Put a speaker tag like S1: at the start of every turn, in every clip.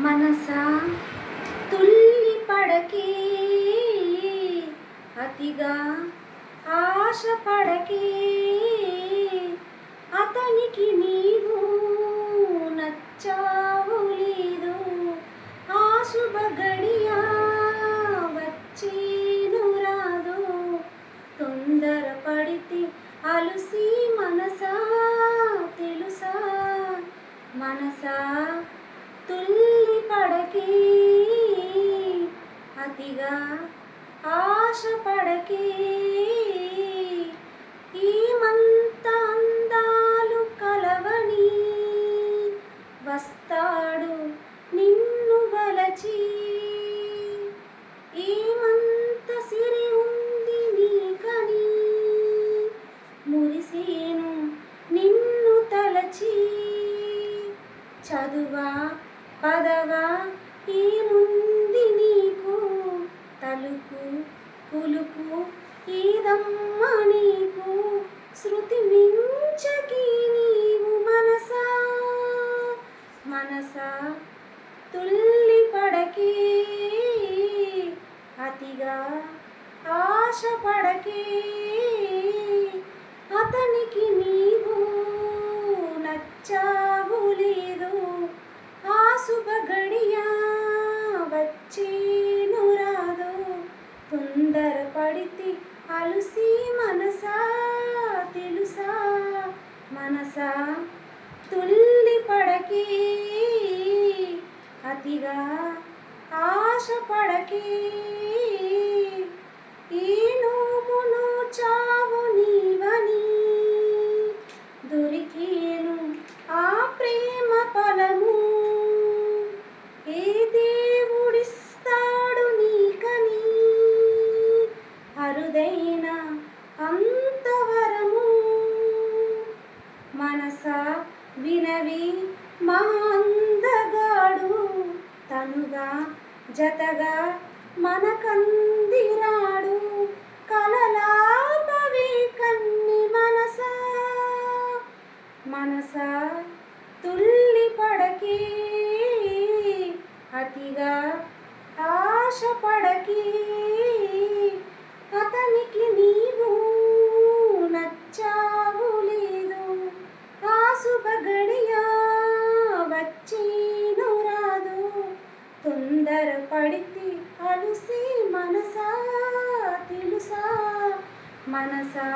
S1: మనసా తుల్లి పడకే, అతిగా ఆశ పడకే, అతనికి నీవు నచ్చావు లేదు, ఆ శుభ గడియ వచ్చేను రాదు, తొందర పడితే అలుసి మనసా తెలుసా, మనసా తుల్లి పడకే, అతిగా ఆశ పడకే, ఏమంత అందాలు కలవని వస్తాడు నిన్ను వలచి, ఏమంత సిరి ఉంది నీకని మురిసేను నిన్ను తలచి, చదువా పదవా ఏముంది నీకు, తలుకు పులుకు ఏదమ్మ నీకు, శృతి మించకి నీవు మనసా, మనసా తుల్లి పడకే, అతిగా ఆశ పడకే, అతనికి నీవు నచ్చావు లేదు, ఆ శుభ గడియ వచ్చేను రాదు, తొందర పడితే అలుసి మనసా తెలుసా, మనసా తుల్లి పడకే, అతిగా ఆశ పడకే, ఈ నోమును చావు నీవని దొరికేను ఆ ప్రేమ ఫలము, ఏ దేవుడిస్తాడు నీకని అరుదైన అంతవరము, మనసా వినవి మా అందగాడు, తనుగా జతగా మనకందిరాడు, కలలాపవే కన్ని మనసా, మనసా తుల్లి పడకే, అతిగా ఆశ పడకే, అతనికి నీవు నచ్చావు లేదు, ఆ శుభ గడియ వచ్చేను రాదు, తొందర పడితే అలుసి మనసా తెలుసా, మనసా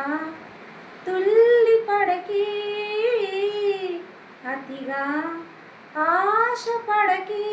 S1: తుల్లి పడకే, అతిగా ఆశ పడకే.